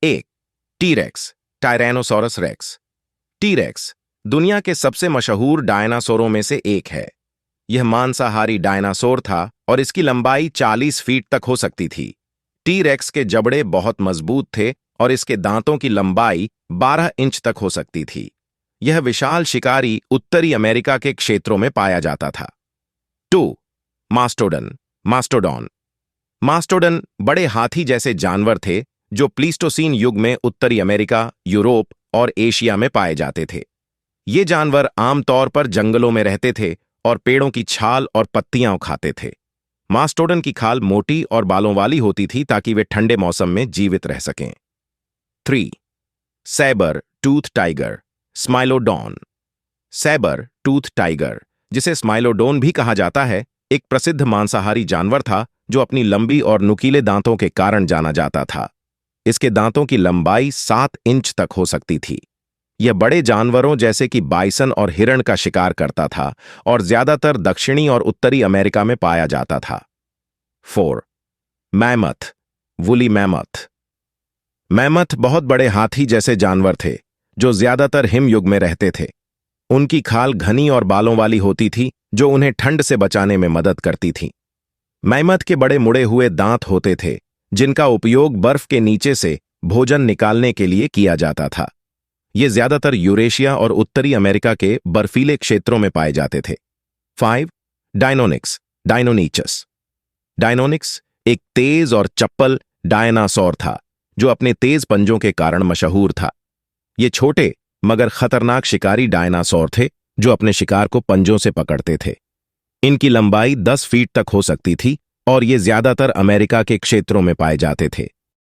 एक, T-Rex, टायरेनोसोरस racks. T-Rex दुनिया के सबसे मशहूर डायनासोरों में से एक है। यह मांसाहारी डायनासोर था और इसकी लंबाई 40 फीट तक हो सकती थी। टीरेक्स के जबड़े बहुत मजबूत थे और इसके दांतों की लंबाई 12 इंच तक हो सकती थी। यह विशाल शिकारी उत्तरी अमेरिका के क्षेत्रों में पाया जाता था। 2. Mastodon, Mastodon. मास्टोडन बड़े हाथी जैसे जानवर थे जो प्लीस्टोसीन युग में उत्तरी अमेरिका, यूरोप और एशिया में पाए जाते थे। ये जानवर आमतौर पर जंगलों में रहते थे और पेड़ों की छाल और पत्तियां खाते थे। मास्टोडन की खाल मोटी और बालों वाली होती थी ताकि वे ठंडे मौसम में जीवित रह सकें। 3. Sabre tooth tiger, Smilodon. Sabre tooth tiger, जिसे स्माइलोडोन भी कहा जाता है, एक प्रसिद्ध मांसाहारी जानवर था जो अपनी लंबी और नुकीले दांतों के कारण जाना जाता था। इसके दांतों की लंबाई 7 इंच तक हो सकती थी। यह बड़े जानवरों जैसे कि बाइसन और हिरण का शिकार करता था और ज्यादातर दक्षिणी और उत्तरी अमेरिका में पाया जाता था। 4. Mammoth, woolly mammoth. मैमथ बहुत बड़े हाथी जैसे जानवर थे जो ज्यादातर हिमयुग में रहते थे। उनकी खाल घनी और बालों वाली होती थी जो उन्हें ठंड से बचाने में मदद करती थी। मैमथ के बड़े मुड़े हुए दांत होते थे जिनका उपयोग बर्फ के नीचे से भोजन निकालने के लिए किया जाता था। ये ज्यादातर यूरेशिया और उत्तरी अमेरिका के बर्फीले क्षेत्रों में पाए जाते थे। 5. डायनोनिक्स, डायनोनीचस। डायनोनिक्स एक तेज और चप्पल डायनासोर था जो अपने तेज पंजों के कारण मशहूर था। ये छोटे मगर खतरनाक शिकारी डायनासोर थे जो अपने शिकार को पंजों से पकड़ते थे। इनकी लंबाई 10 फीट तक हो सकती थी और ये ज्यादातर अमेरिका के क्षेत्रों में पाए जाते थे।